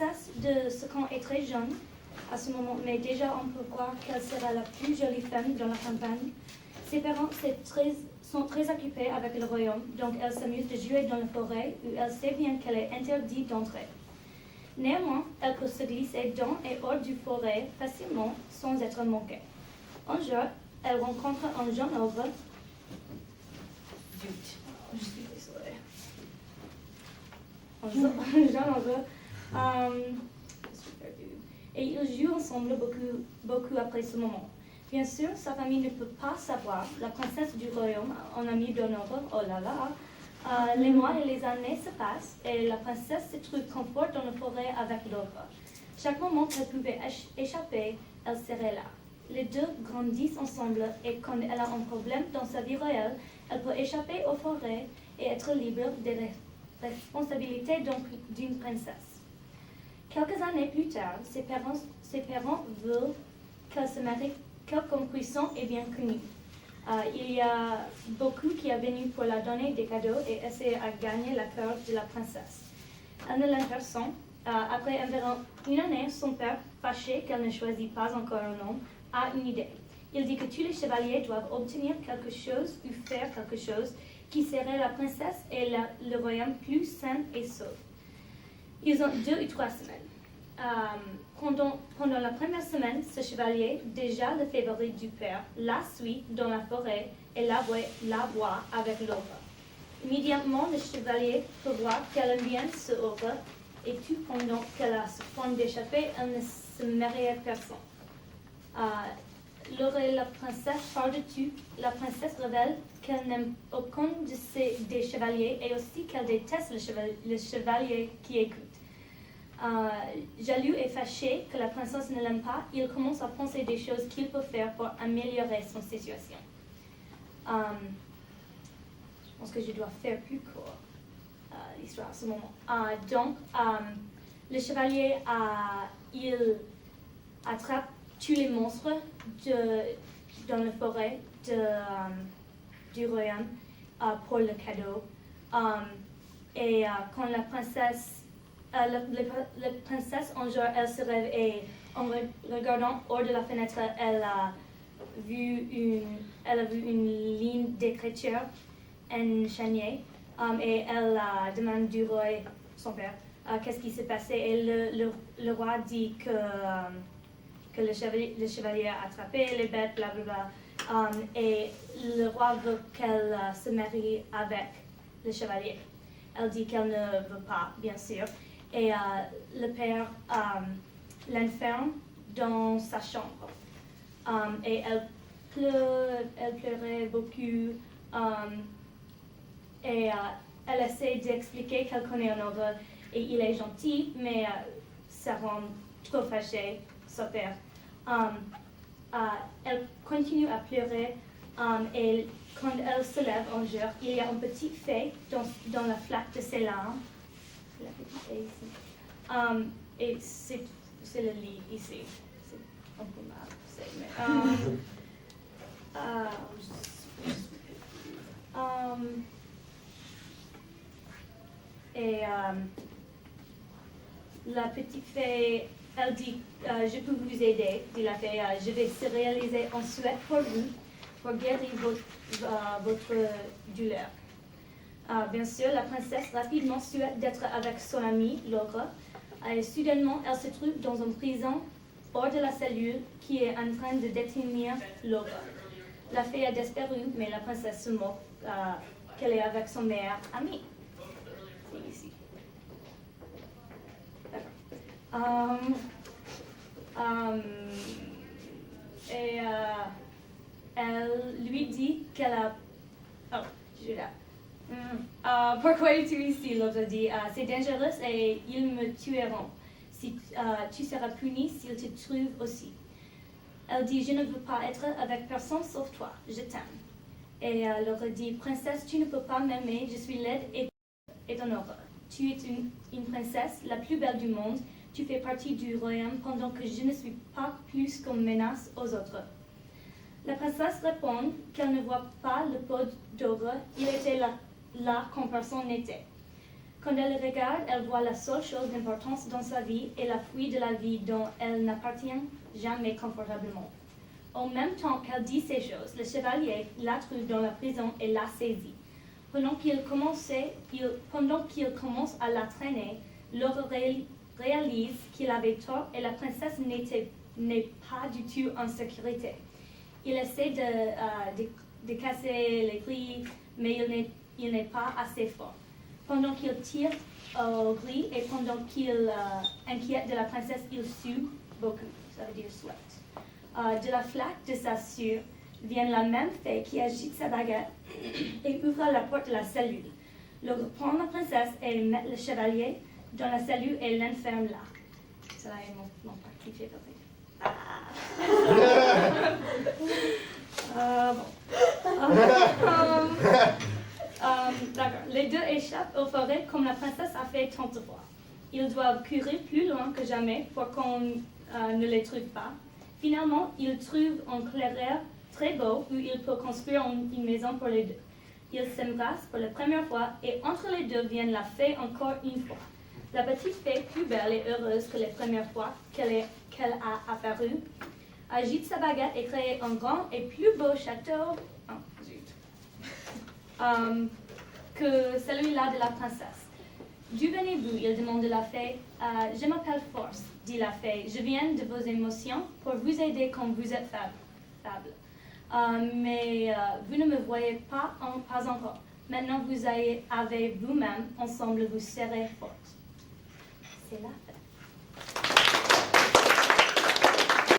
princesse de ce camp est très jeune à ce moment, mais déjà on peut voir qu'elle sera la plus jolie femme dans la campagne. Ses parents sont très occupés avec le royaume, donc elle s'amuse de jouer dans la forêt où elle sait bien qu'elle est interdite d'entrer. Néanmoins, elle peut se glisser dans et hors du forêt facilement sans être manquée. Un jour, elle rencontre un jeune ogre. Je suis désolée. Un jeune ogre. Je suis perdue. Et ils jouent ensemble beaucoup après ce moment. Bien sûr, sa famille ne peut pas savoir. La princesse du royaume, en amie d'un ogre, oh là là. Les mois et les années se passent et la princesse se trouve confort dans la forêt avec l'ogre. Chaque moment qu'elle pouvait échapper, elle serait là. Les deux grandissent ensemble et quand elle a un problème dans sa vie réelle, elle peut échapper aux forêts et être libre des responsabilités d'une princesse. Quelques années plus tard, ses parents veulent qu'elle se marie quelqu'un puissant et bien connu. Il y a beaucoup qui est venu pour la donner des cadeaux et essayer à gagner la cœur de la princesse. Elle ne l'intéresse. Après environ une année, son père, fâché qu'elle ne choisit pas encore un homme, a une idée. Il dit que tous les chevaliers doivent obtenir quelque chose ou faire quelque chose qui serait la princesse et le royaume plus sain et sauf. Ils ont 2 ou 3 semaines. Pendant la première semaine, ce chevalier, déjà le favori du père, la suit dans la forêt et la voit avec l'ogre. Immédiatement, le chevalier peut voir qu'elle aime bien ce ogre et tout pendant qu'elle a ce point d'échapper, elle ne se marie à personne. L'ogre et la princesse parlent de tout. La princesse révèle qu'elle n'aime aucun des chevaliers et aussi qu'elle déteste le chevalier qui écoute. Jaloux et fâché que la princesse ne l'aime pas, il commence à penser des choses qu'il peut faire pour améliorer son situation. Je pense que je dois faire plus court l'histoire à ce moment. Donc, le chevalier, il attrape tous les monstres dans la forêt du royaume pour le cadeau. Et quand la princesse un jour, elle se rêve et en regardant hors de la fenêtre, elle a vu une ligne d'écriture enchaînée et elle demande du roi, son père, qu'est-ce qui s'est passé et le roi dit que le chevalier a attrapé les bêtes, blablabla, et le roi veut qu'elle se marie avec le chevalier. Elle dit qu'elle ne veut pas, bien sûr. Et le père l'enferme dans sa chambre. Et elle pleurait beaucoup. Et elle essaie d'expliquer qu'elle connaît un ogre et il est gentil, mais ça rend trop fâché son père. Elle continue à pleurer et quand elle se lève un jour, il y a un petit fait dans la flaque de ses larmes. La petite fée ici. Et c'est le lit ici. C'est un peu mal, la petite fée, elle dit, je peux vous aider, dit la fée, je vais se réaliser un souhait pour vous, pour guérir votre douleur. Bien sûr, la princesse rapidement souhaite d'être avec son ami, l'ogre, et soudainement, elle se trouve dans une prison hors de la cellule qui est en train de détenir l'ogre. La fée a disparu, mais la princesse se moque qu'elle est avec son meilleur ami. C'est ici. Elle lui dit qu'elle a... Oh, je suis là. Pourquoi es-tu ici? L'autre dit, c'est dangereux et ils me tueront. Si, tu seras puni s'ils te trouvent aussi. Elle dit, je ne veux pas être avec personne sauf toi, je t'aime. Et l'autre dit, princesse, tu ne peux pas m'aimer, je suis laide et ton ogre. Tu es une princesse, la plus belle du monde, tu fais partie du royaume pendant que je ne suis pas plus qu'une menace aux autres. La princesse répond qu'elle ne voit pas le pot d'ogre, il était là quand personne n'était. Quand elle regarde, elle voit la seule chose d'importance dans sa vie et la fuite de la vie dont elle n'appartient jamais confortablement. En même temps qu'elle dit ces choses, le chevalier la trouve dans la prison et la saisit. Pendant qu'il commence à la traîner, Laure réalise qu'il avait tort et la princesse n'est pas du tout en sécurité. Il essaie de casser les grilles, mais il n'est pas assez fort. Pendant qu'il tire aux grilles et pendant qu'il inquiète de la princesse, il sue beaucoup, ça veut dire sweat. De la flaque de sa sueur vient la même fée qui agite sa baguette et ouvre la porte de la cellule. Le reprend la princesse et met le chevalier dans la cellule et l'enferme là. Ça est mon partie favorite. D'accord. Les deux échappent aux forêts comme la princesse a fait tant de fois. Ils doivent courir plus loin que jamais pour qu'on ne les trouve pas. Finalement, ils trouvent un clairière très beau où ils peuvent construire une maison pour les deux. Ils s'embrassent pour la première fois et entre les deux vient la fée encore une fois. La petite fée, plus belle et heureuse que les premières fois qu'elle a apparu, agite sa baguette et crée un grand et plus beau château que celui-là de la princesse. D'où venez-vous? Il demande la fée. Je m'appelle Force, dit la fée. Je viens de vos émotions pour vous aider quand vous êtes faible. Mais vous ne me voyez pas encore. Maintenant, vous avez vous-même, ensemble, vous serez forte. C'est la fée.